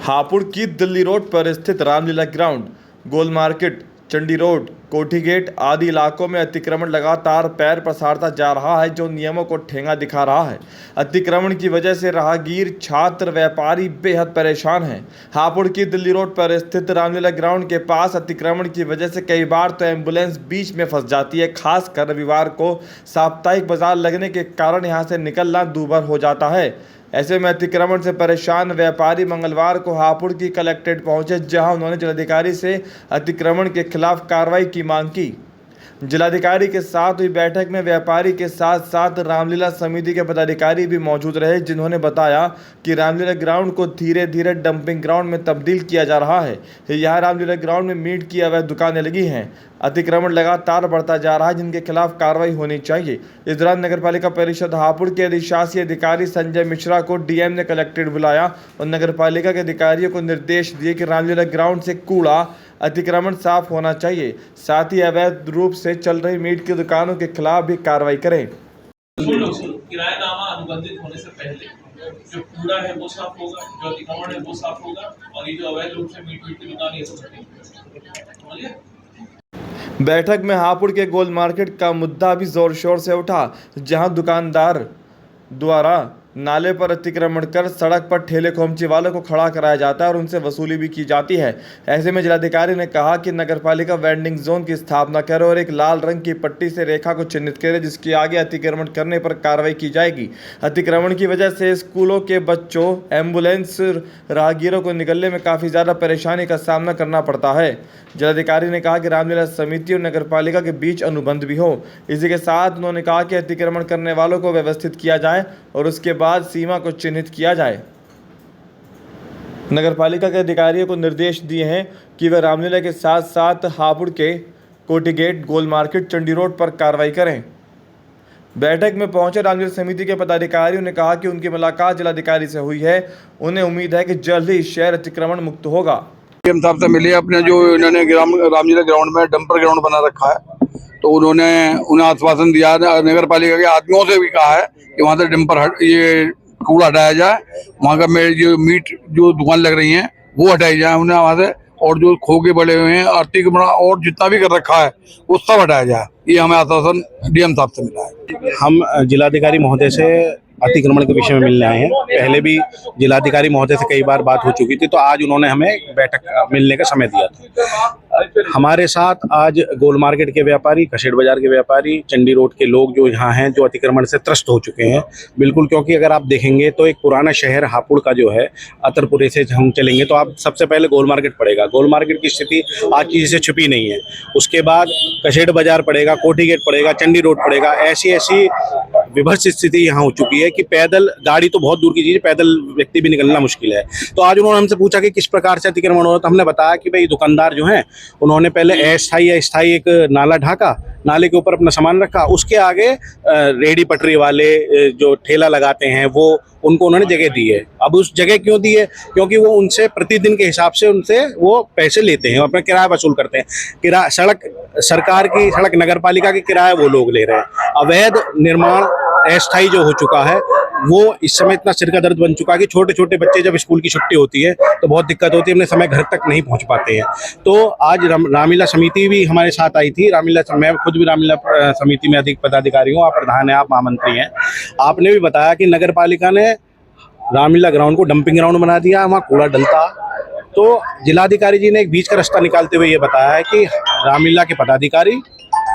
हापुड़ की दिल्ली रोड पर स्थित रामलीला ग्राउंड, गोल मार्केट, चंडी रोड, कोठी गेट आदि इलाकों में अतिक्रमण लगातार पैर पसारता जा रहा है, जो नियमों को ठेंगा दिखा रहा है। अतिक्रमण की वजह से राहगीर, छात्र, व्यापारी बेहद परेशान हैं। हापुड़ की दिल्ली रोड पर स्थित रामलीला ग्राउंड के पास अतिक्रमण की वजह से कई बार तो एम्बुलेंस बीच में फंस जाती है। खासकर रविवार को साप्ताहिक बाजार लगने के कारण यहां से निकलना दूभर हो जाता है। ऐसे में अतिक्रमण से परेशान व्यापारी मंगलवार को हापुड़ की कलेक्ट्रेट पहुंचे, जहां उन्होंने जिलाधिकारी से अतिक्रमण के खिलाफ कार्रवाई की मांग की। जिलाधिकारी के साथ हुई बैठक में व्यापारी के साथ साथ रामलीला समिति के पदाधिकारी भी मौजूद रहे, जिन्होंने बताया कि रामलीला ग्राउंड को धीरे धीरे डंपिंग ग्राउंड में तब्दील किया जा रहा है। यहाँ रामलीला ग्राउंड में मीट की अवैध दुकानें लगी हैं। अतिक्रमण लगातार बढ़ता जा रहा है, जिनके खिलाफ कार्रवाई होनी चाहिए। इस दौरान नगरपालिका परिषद हापुड़ के अधिशासी अधिकारी संजय मिश्रा को डीएम ने कलेक्ट्रेट बुलाया और नगरपालिका के अधिकारियों को निर्देश दिए कि रामलीला ग्राउंड से कूड़ा, अतिक्रमण साफ होना चाहिए। साथ ही अवैध रूप से चल रही मीट की दुकानों के खिलाफ भी कार्रवाई करें। किरायानामा अनुबंधित होने से पहले जो कूड़ा है वो साफ होगा, जो अतिक्रमण है वो साफ होगा, और ये जो अवैध रूप से मीट की दुकान है समझिए। बैठक में हापुड़ के गोल मार्केट का मुद्दा भी जोर शोर से उठा, जहां दुकानदार द्वारा नाले पर अतिक्रमण कर सड़क पर ठेले खोमचे वालों को खड़ा कराया जाता है और उनसे वसूली भी की जाती है। ऐसे में जिलाधिकारी ने कहा कि नगरपालिका वेंडिंग जोन की स्थापना करे और एक लाल रंग की पट्टी से रेखा को चिन्हित करे, जिसके आगे अतिक्रमण करने पर कार्रवाई की जाएगी। अतिक्रमण की वजह से स्कूलों के बच्चों, एम्बुलेंस, राहगीरों को निकलने में काफ़ी ज़्यादा परेशानी का सामना करना पड़ता है। जिलाधिकारी ने कहा कि रामलीला समिति और नगरपालिका के बीच अनुबंध भी हो। इसी के साथ उन्होंने कहा कि अतिक्रमण करने वालों को व्यवस्थित किया जाए और उसके बाद सीमा को चिन्हित किया जाए। नगरपालिका के अधिकारियों को निर्देश दिए हैं कि वे रामलीला के साथ साथ हापुड़ के कोठी गेट, गोल मार्केट, चंडी रोड पर कार्रवाई करें। बैठक में पहुंचे रामलीला समिति के पदाधिकारियों ने कहा कि उनकी मुलाकात जिलाधिकारी से हुई है। उन्हें उम्मीद है कि जल्द ही शहर अतिक्रमण मुक्त होगा। डीएम साहब से मिले अपने, जो इन्होंने रामलीला ग्राउंड में डंपर ग्राउंड बना रखा है, तो उन्हें आश्वासन दिया है। नगर पालिका के आदमियों से भी कहा है कि वहाँ से डंपर ये कूड़ा हटाया जाए, वहाँ का जो मीट जो दुकान लग रही हैं वो हटाई जाए उन्हें वहाँ से, और जो खोखे बड़े हुए हैं अतिक्रमण और जितना भी कर रखा है वो सब हटाया जाए। ये हमें आश्वासन डीएम साहब से मिला है। हम जिलाधिकारी महोदय से अतिक्रमण के विषय में मिलने आए हैं। पहले भी जिलाधिकारी महोदय से कई बार बात हो चुकी थी, तो आज उन्होंने हमें बैठक मिलने का समय दिया था। हमारे साथ आज गोल मार्केट के व्यापारी, कसेड़ बाजार के व्यापारी, चंडी रोड के लोग जो यहाँ हैं, जो अतिक्रमण से त्रस्त हो चुके हैं बिल्कुल, क्योंकि अगर आप देखेंगे तो एक पुराना शहर हापुड़ का जो है, अतरपुरे से हम चलेंगे तो आप सबसे पहले गोल मार्केट पड़ेगा। गोल मार्केट की स्थिति आज किसी से छुपी नहीं है। उसके बाद कसेड़ बाजार पड़ेगा, कोठी गेट पड़ेगा, चंडी रोड पड़ेगा। ऐसी विभत्स स्थिति यहाँ हो चुकी है कि पैदल, गाड़ी तो बहुत दूर की चीज़ है, पैदल व्यक्ति भी निकलना मुश्किल है। तो आज उन्होंने हमसे पूछा कि किस प्रकार से अतिक्रमण हो रहा है, तो हमने बताया कि भाई दुकानदार जो हैं उन्होंने पहले अस्थायी एक नाला ढाका, नाले के ऊपर अपना सामान रखा, उसके आगे रेडी पटरी वाले जो ठेला लगाते हैं उनको उन्होंने जगह दी है। अब उस जगह क्यों दी है? क्योंकि वो उनसे प्रतिदिन के हिसाब से उनसे वो पैसे लेते हैं, अपना किराया वसूल करते हैं। किराया सरकार की सड़क, नगर पालिका की किराया वो लोग ले रहे हैं। अवैध निर्माण अस्थायी जो हो चुका है वो इस समय इतना सिर का दर्द बन चुका है कि छोटे छोटे बच्चे जब स्कूल की छुट्टी होती है तो बहुत दिक्कत होती है, अपने समय घर तक नहीं पहुंच पाते हैं। तो आज रामलीला समिति भी हमारे साथ आई थी। मैं खुद भी रामलीला समिति में अधिक पदाधिकारी हूँ। आप प्रधान हैं, आप महामंत्री हैं। आपने भी बताया कि नगर पालिका ने रामलीला ग्राउंड को डंपिंग ग्राउंड बना दिया, वहाँ कूड़ा डलता। तो जिलाधिकारी जी ने एक बीच का रास्ता निकालते हुए ये बताया है कि रामलीला के पदाधिकारी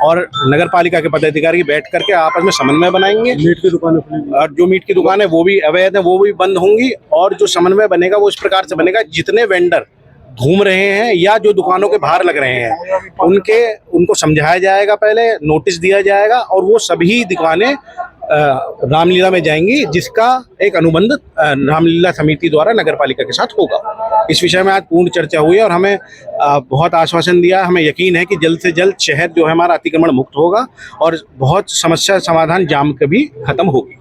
और नगर पालिका के पदाधिकारी बैठ करके आपस में समन्वय बनाएंगे। मीट की दुकान, और जो मीट की दुकान है वो भी अवैध है, वो भी बंद होंगी। और जो समन्वय बनेगा वो इस प्रकार से बनेगा, जितने वेंडर घूम रहे हैं या जो दुकानों के बाहर लग रहे हैं उनको समझाया जाएगा, पहले नोटिस दिया जाएगा, और वो सभी दुकानें रामलीला में जाएंगी, जिसका एक अनुबंध रामलीला समिति द्वारा नगर पालिका के साथ होगा। इस विषय में आज पूर्ण चर्चा हुई है और हमें बहुत आश्वासन दिया। हमें यकीन है कि जल्द से जल्द शहर जो है हमारा अतिक्रमण मुक्त होगा और बहुत समस्या समाधान जाम कभी खत्म होगी।